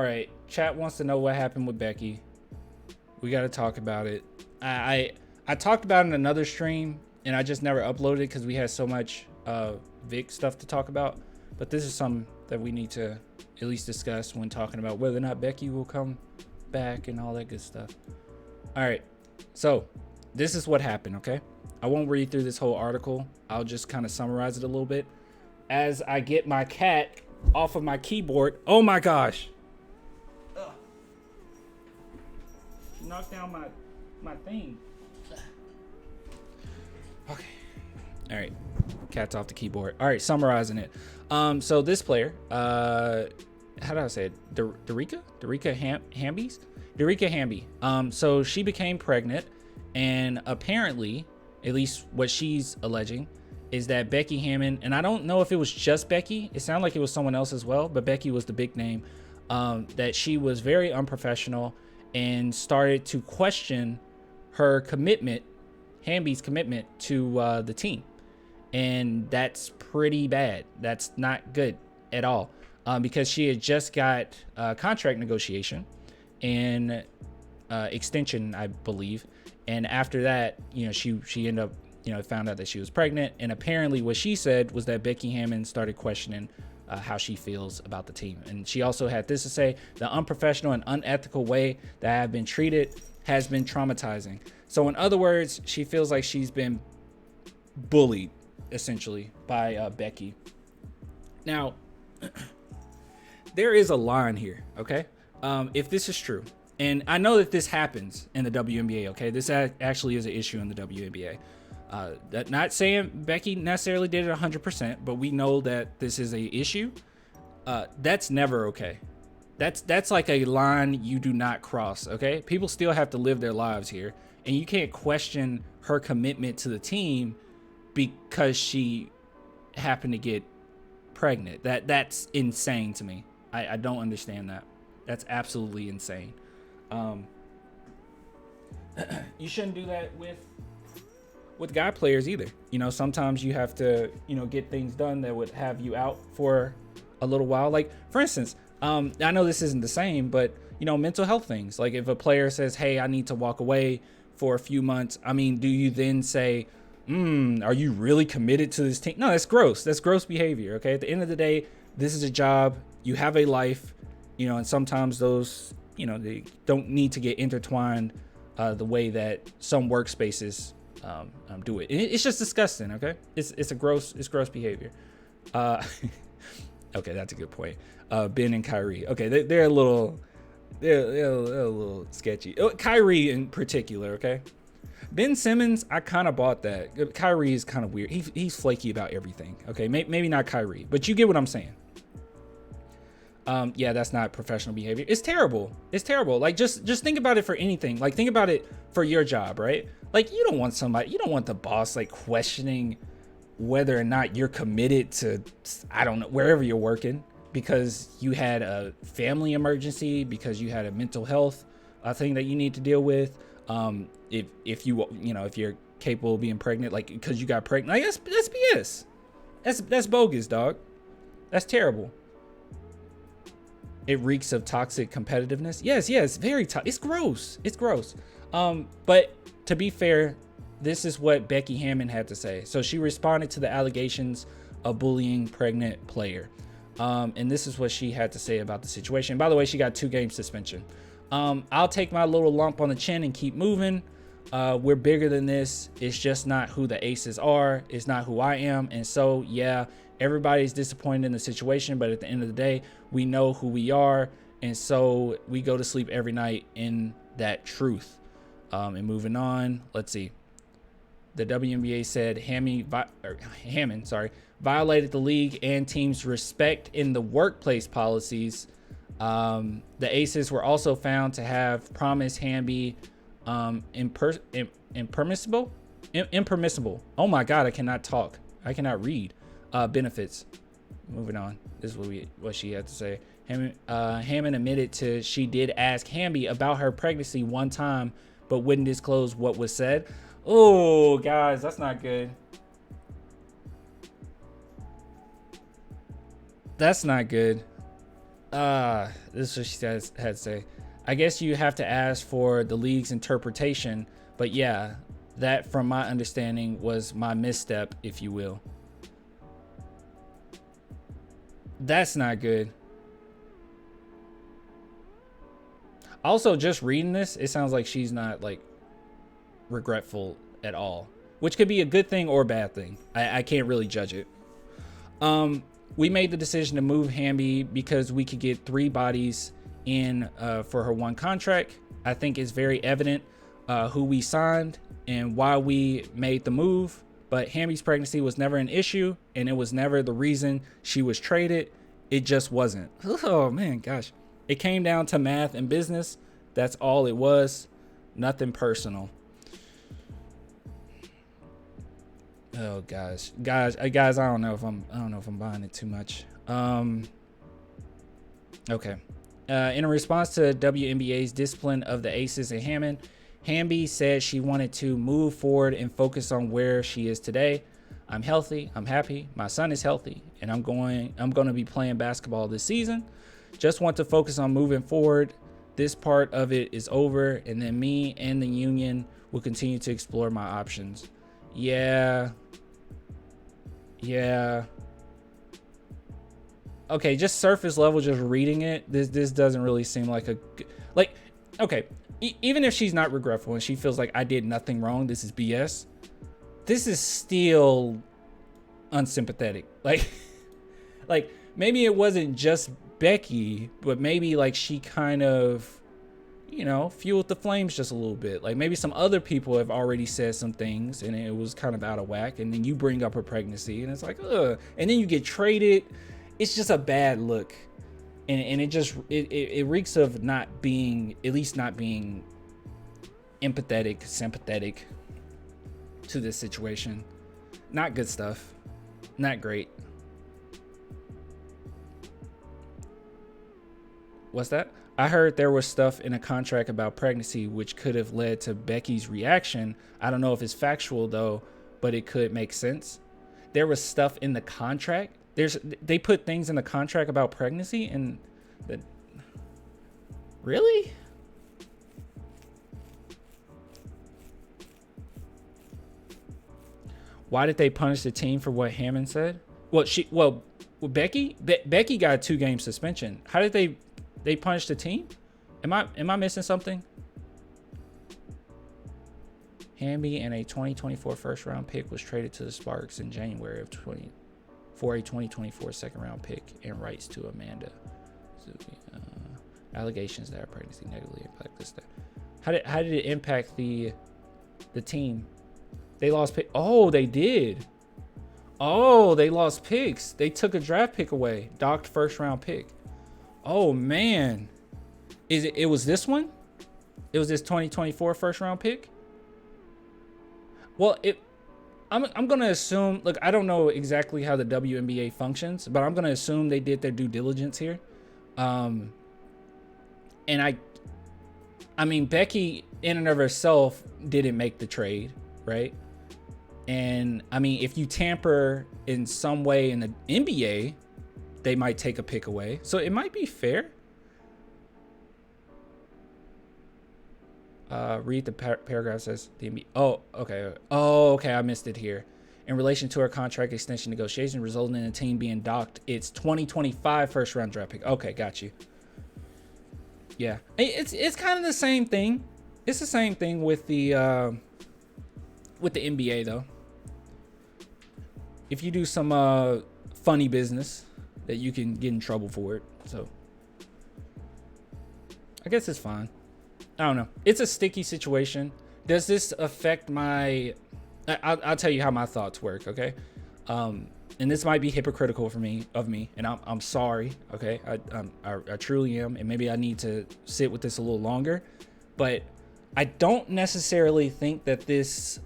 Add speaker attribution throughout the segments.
Speaker 1: right. Chat wants to know what happened with Becky. We got to talk about it. I talked about it in another stream, and I just never uploaded it because we had so much Vic stuff to talk about. But this is something that we need to at least discuss when talking about whether or not Becky will come back and all that good stuff. All right. So this is what happened, okay? I won't read through this whole article. I'll just kind of summarize it a little bit. As I get my cat off of my keyboard. Oh my gosh. Ugh. She knocked down my thing. Okay. All right. Cat's off the keyboard. All right, summarizing it. So this player, how do I say it? Darica Hamby. So she became pregnant, and apparently, at least what she's alleging, is that Becky Hammon, and I don't know if it was just Becky, it sounded like it was someone else as well, but Becky was the big name, that she was very unprofessional and started to question her commitment, Hamby's commitment to the team. And that's pretty bad. That's not good at all, because she had just got contract negotiation and extension, I believe. And after that, she ended up, found out that she was pregnant. And apparently what she said was that Becky Hammon started questioning how she feels about the team. And she also had this to say: the unprofessional and unethical way that I have been treated has been traumatizing. So in other words, she feels like she's been bullied essentially by Becky. Now, there is a line here, okay? If this is true, and I know that this happens in the WNBA, okay? This actually is an issue in the WNBA. Not saying Becky necessarily did it 100%, but we know that this is a issue. That's never okay. That's like a line you do not cross, okay? People still have to live their lives here, and you can't question her commitment to the team because she happened to get pregnant. That's insane to me. I don't understand that. That's absolutely insane. You shouldn't do that with guy players either. Sometimes you have to, get things done that would have you out for a little while. Like, for instance, I know this isn't the same, but mental health things. Like if a player says, hey, I need to walk away for a few months. I mean, do you then say, are you really committed to this team? No, that's gross. That's gross behavior. Okay. At the end of the day, this is a job. You have a life, and sometimes those, they don't need to get intertwined the way that some workspaces do it. It's just disgusting. Okay. It's gross behavior. Okay. That's a good point. Ben and Kyrie. Okay. They're a little sketchy. Kyrie in particular. Okay. Ben Simmons, I kind of bought that. Kyrie is kind of weird. He's flaky about everything. Okay, maybe not Kyrie, but you get what I'm saying. Yeah, that's not professional behavior. It's terrible. It's terrible. Like just think about it for anything. Like think about it for your job, right? Like you don't want the boss like questioning whether or not you're committed to, I don't know, wherever you're working because you had a family emergency, because you had a mental health thing that you need to deal with. If you're capable of being pregnant, like because you got pregnant, like that's BS. That's bogus, dog. That's terrible. It reeks of toxic competitiveness. Yes, very it's gross. It's gross. But to be fair, this is what Becky Hammon had to say. So she responded to the allegations of bullying pregnant player. And this is what she had to say about the situation. By the way, she got 2-game suspension. I'll take my little lump on the chin and keep moving. We're bigger than this. It's just not who the Aces are. It's not who I am. And so, yeah, everybody's disappointed in the situation. But at the end of the day, we know who we are. And so we go to sleep every night in that truth. And moving on, let's see. The WNBA said Hammon violated the league and team's respect in the workplace policies. The Aces were also found to have promised Hamby impermissible. Oh my God, I cannot talk. I cannot read. Benefits. Moving on. This is what she had to say. Hammon admitted she did ask Hamby about her pregnancy one time, but wouldn't disclose what was said. Oh, guys, that's not good. That's not good. This is what she had to say. I guess you have to ask for the league's interpretation, but yeah, that from my understanding was my misstep, if you will. That's not good. Also, just reading this, it sounds like she's not like regretful at all, which could be a good thing or a bad thing. I can't really judge it. We made the decision to move Hamby because we could get 3 bodies in for her 1 contract. I think it's very evident who we signed and why we made the move. But Hamby's pregnancy was never an issue, and it was never the reason she was traded. It just wasn't. Oh man, gosh. It came down to math and business. That's all it was. Nothing personal. Oh gosh, guys, I don't know if I'm buying it too much. Okay. In a response to WNBA's discipline of the Aces and Hammon, Hamby said she wanted to move forward and focus on where she is today. I'm healthy. I'm happy. My son is healthy, and I'm going to be playing basketball this season. Just want to focus on moving forward. This part of it is over, and then me and the union will continue to explore my options. Yeah. Okay, just surface level, just reading it, this doesn't really seem like okay, even if she's not regretful and she feels like I did nothing wrong, this is BS. This is still unsympathetic. Like maybe it wasn't just Becky, but maybe like she kind of, fueled the flames just a little bit. Like maybe some other people have already said some things and it was kind of out of whack, and then you bring up her pregnancy and it's like, ugh, and then you get traded. It's just a bad look, and it reeks of not being empathetic, sympathetic to this situation. Not good stuff. Not great. What's that? I heard there was stuff in a contract about pregnancy which could have led to Becky's reaction. I don't know if it's factual though, but it could make sense. There was stuff in the contract. They put things in the contract about pregnancy, and that really? Why did they punish the team for what Hammon said? Becky got a 2-game suspension. How did they punish the team? Am I missing something? Hamby and a 2024 first round pick was traded to the Sparks in January of for a 2024 second round pick and rights to Amanda. Allegations that her pregnancy negatively impacted this. How did it impact the team? They lost pick. Oh, they did. Oh, they lost picks. They took a draft pick away. Docked first round pick. Oh man. It was this one? It was this 2024 first round pick? Well, I'm going to assume, look, I don't know exactly how the WNBA functions, but I'm going to assume they did their due diligence here. And I mean, Becky in and of herself didn't make the trade, right? And I mean, if you tamper in some way in the NBA, they might take a pick away. So it might be fair. Read the paragraph says the NBA. Oh, okay. I missed it here. In relation to our contract extension negotiation, resulting in the team being docked its 2025 first round draft pick. Okay, got you. Yeah, it's kind of the same thing. It's the same thing with the NBA though. If you do some funny business, that you can get in trouble for it. So I guess it's fine. I don't know. It's a sticky situation. Does this affect my... I'll tell you how my thoughts work, okay? And this might be hypocritical of me, and I'm sorry, okay? I truly am, and maybe I need to sit with this a little longer. But I don't necessarily think that this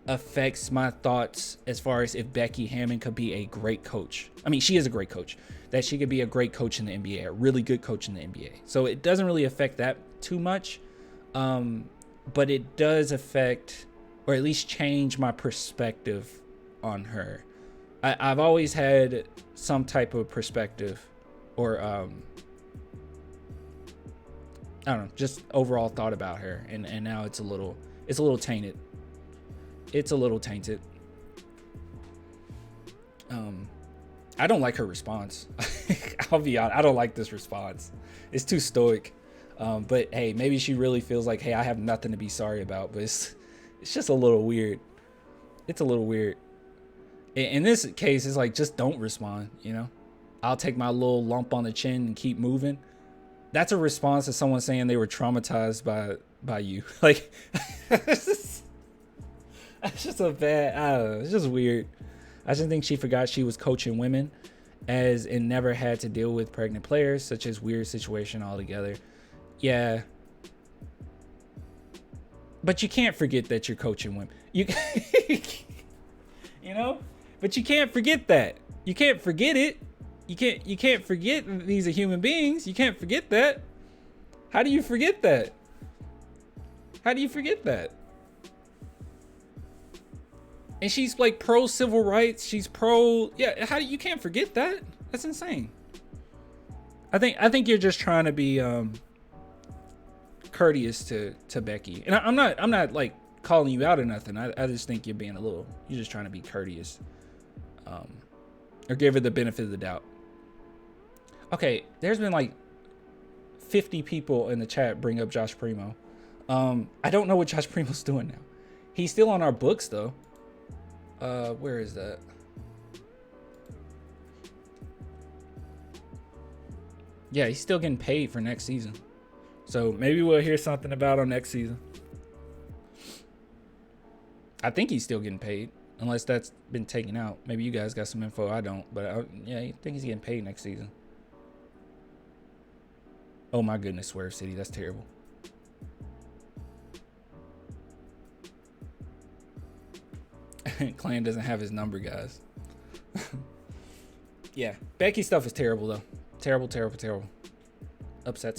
Speaker 1: affects my thoughts as far as if Becky Hammon could be a great coach. I mean, she is a great coach. That she could be a great coach in the NBA, a really good coach in the NBA. So it doesn't really affect that too much, but it does affect, or at least change, my perspective on her. I've always had some type of perspective or I don't know, just overall thought about her, and now it's a little tainted. It's a little tainted. I don't like her response. I'll be honest, I don't like this response. It's too stoic. But hey, maybe she really feels like, hey, I have nothing to be sorry about. But it's just a little weird. It's a little weird. In this case, it's like, just don't respond, you know? I'll take my little lump on the chin and keep moving. That's a response to someone saying they were traumatized by you. Like, that's just a bad, I don't know, it's just weird. I just think she forgot she was coaching women, as and never had to deal with pregnant players, such as weird situation altogether. Yeah. But you can't forget that you're coaching women. You know? But you can't forget that. You can't forget it. You can't forget these are human beings. You can't forget that. How do you forget that? How do you forget that? And she's like pro civil rights. She's pro, yeah. How do you can't forget that? That's insane. I think you're just trying to be courteous to Becky, and I'm not like calling you out or nothing. I just think you're just trying to be courteous, or give her the benefit of the doubt. Okay, there's been like 50 people in the chat bring up Josh Primo. I don't know what Josh Primo's doing now. He's still on our books though. Where is that? Yeah, he's still getting paid for next season. So maybe we'll hear something about him next season. I think he's still getting paid, unless that's been taken out. Maybe you guys got some info I don't, but yeah, I think he's getting paid next season. Oh my goodness, Swerve City, that's terrible. Clan doesn't have his number, guys. Yeah, Becky stuff is terrible though. Terrible. Upsets.